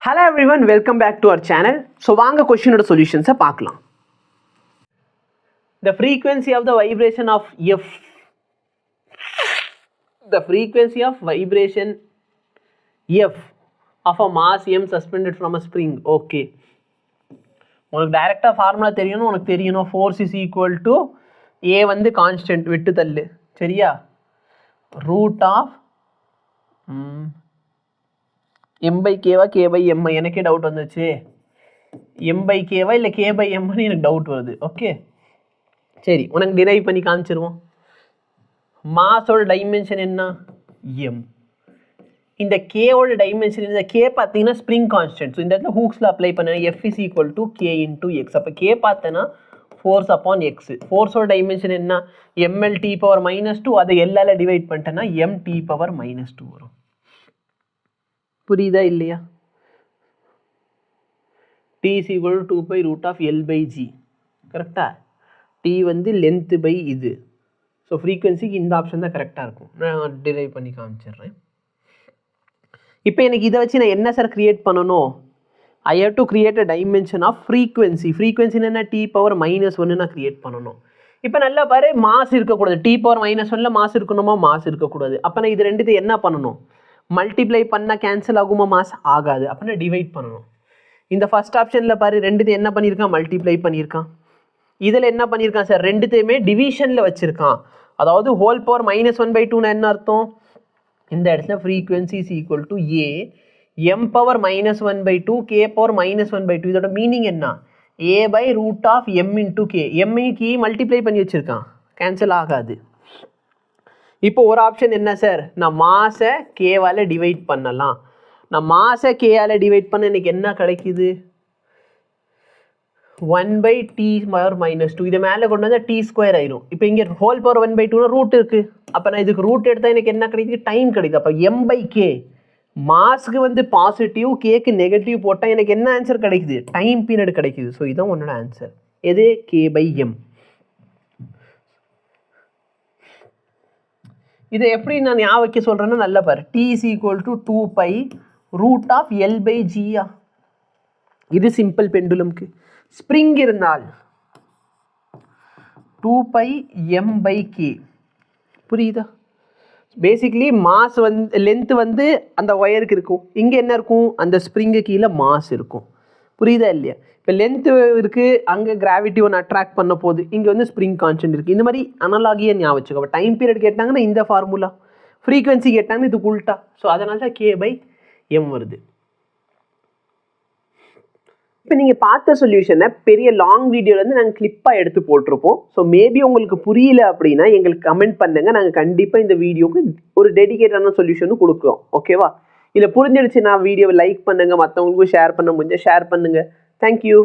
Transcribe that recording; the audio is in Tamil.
Hello everyone, welcome back to our channel. So வாங்க கொஸ்டினோட சொல்யூஷன்ஸை பார்க்கலாம். The frequency of the vibration of F. The frequency of vibration F of a mass M suspended from a spring. Okay. உனக்கு டைரக்டாக ஃபார்முலா தெரியணும், உனக்கு தெரியணும் force is equal to A வந்து கான்ஸ்டன்ட் விட்டு தள்ளு, சரியா? ரூட் ஆஃப் எம் பை கேவா கே பை எம்ஐ, எனக்கே டவுட் வந்துச்சு. எம் பை கேவா இல்லை கே பை எம்னு எனக்கு டவுட் வருது. ஓகே சரி, உனக்கு டிரைவ் பண்ணி காமிச்சிருவோம். மாஸோட டைமென்ஷன் என்ன? எம். இந்த கேவோட டைமென்ஷன், இந்த கே பார்த்தீங்கன்னா ஸ்ப்ரிங் கான்ஸ்டன்ட். ஸோ இந்த இடத்துல ஹூக்ஸில் அப்ளை பண்ண F is equal to K into X. அப்போ கே பார்த்தேன்னா ஃபோர்ஸ் அப்பான் எக்ஸ். ஃபோர்ஸோட டைமென்ஷன் என்ன? ML T power -2. அதை எல்லால டிவைட் பண்ணிட்டேன்னா எம் டி பவர் -2 வரும். புரியுதா இல்லையா? T is equal to 2 pi root of L by G. கரெக்டா? டி வந்து லென்த்து பை இது. ஸோ ஃப்ரீக்வன்சிக்கு இந்த ஆப்ஷன் தான் கரெக்டாக இருக்கும். நான் டிரைவ் பண்ணி காமிச்சிடுறேன். இப்போ எனக்கு இதை வச்சு நான் என்ன சார் க்ரியேட் பண்ணணும்? I have to create a dimension of frequency. ஃப்ரீக்வன்சின்னு என்ன? டி பவர் -1 நான் க்ரியேட் பண்ணணும். இப்போ நல்லா பாரு, மாஸ் இருக்கக்கூடாது. டி பவர் -1ல் மாஸ் இருக்கணுமா? மாஸ் இருக்கக்கூடாது. அப்போ நான் இது ரெண்டுத்தையும் என்ன பண்ணணும்? மல்டிப்ளை பண்ணால் கேன்சல் ஆகுமா? மாஸ் ஆகாது. அப்படின்னா டிவைட் பண்ணணும். இந்த ஃபர்ஸ்ட் ஆப்ஷனில் பாரு, ரெண்டுத்தையும் என்ன பண்ணியிருக்கான்? மல்டிப்ளை பண்ணியிருக்கான். இதில் என்ன பண்ணியிருக்கான் சார்? ரெண்டுத்தையுமே டிவிஷனில் வச்சுருக்கான். அதாவது ஹோல் பவர் -1/2 என்ன அர்த்தம்? இந்த இடத்துல frequency is equal to A M power -1/2 K power -1/2. இதோட மீனிங் என்ன? A by root of M into K. எம்ஐக்கு மல்டிப்ளை பண்ணி வச்சுருக்கான், கேன்சல் ஆகாது. இப்போ ஒரு ஆப்ஷன் என்ன சார்? நான் மாஸை கேவால் டிவைட் பண்ணலாம். நான் மாஸை கேயால் டிவைட் பண்ண எனக்கு என்ன கிடைக்குது? 1/t power -2. இதை மேலே கொண்டு வந்தால் t² ஆயிரும். இப்போ இங்கே ஹோல் பவர் 1/2 ரூட் இருக்குது. அப்போ நான் இதுக்கு ரூட் எடுத்தால் எனக்கு என்ன கிடைக்குது? டைம் கிடைக்குது. அப்போ எம் பை கே, மாஸ்க்கு வந்து பாசிட்டிவ், கேக்கு நெகட்டிவ் போட்டால் எனக்கு என்ன ஆன்சர் கிடைக்குது? டைம் பீரியட் கிடைக்குது. ஸோ இதுதான் உன்னோட ஆன்சர். எது? K by M. இதை எப்படி நான் ஞாபகம் வைக்க சொல்கிறேன்னா நல்லா பாரு. T is equal to 2 pi root of L by ஜியா. இது சிம்பிள் பெண்டுலம்க்கு. ஸ்ப்ரிங் இருந்தால் 2 பை எம் பை கே. புரியுதா? பேசிக்லி மாஸ் வந்து லென்த் வந்து அந்த ஒயருக்கு இருக்கும். இங்கே என்ன இருக்கும்? அந்த ஸ்ப்ரிங்கு கீழே மாஸ் இருக்கும். புரியுதா இல்லையா? இப்போ லென்த்து இருக்குது, அங்கே கிராவிட்டி ஒன்று அட்ராக்ட் பண்ண போகுது, இங்கே வந்து ஸ்ப்ரிங் கான்ஸ்டன்ட் இருக்குது. இந்த மாதிரி அனலாகியாக ஞாபகம் வச்சுக்கோ. அப்போ டைம் பீரியட் கேட்டாங்கன்னா இந்த ஃபார்முலா, ஃப்ரீக்வன்சி கேட்டாங்கன்னா இதுக்கு உல்ட்டா. ஸோ அதனால தான் கே பை எம் வருது. இப்போ நீங்கள் பார்த்த சொல்யூஷனை பெரிய லாங் வீடியோலேருந்து நாங்கள் கிளிப்பாக எடுத்து போட்டிருப்போம். ஸோ மேபி உங்களுக்கு புரியல அப்படின்னா எங்களுக்கு கமெண்ட் பண்ணுங்கள். நாங்கள் கண்டிப்பாக இந்த வீடியோக்கு ஒரு டெடிகேட்டான சொல்யூஷனும் கொடுக்குறோம். ஓகேவா? இல்லை புரிஞ்சிடுச்சுன்னா வீடியோவை லைக் பண்ணுங்கள், மற்றவங்களுக்கும் ஷேர் பண்ண முடிஞ்சால் ஷேர் பண்ணுங்கள். தேங்க்யூ.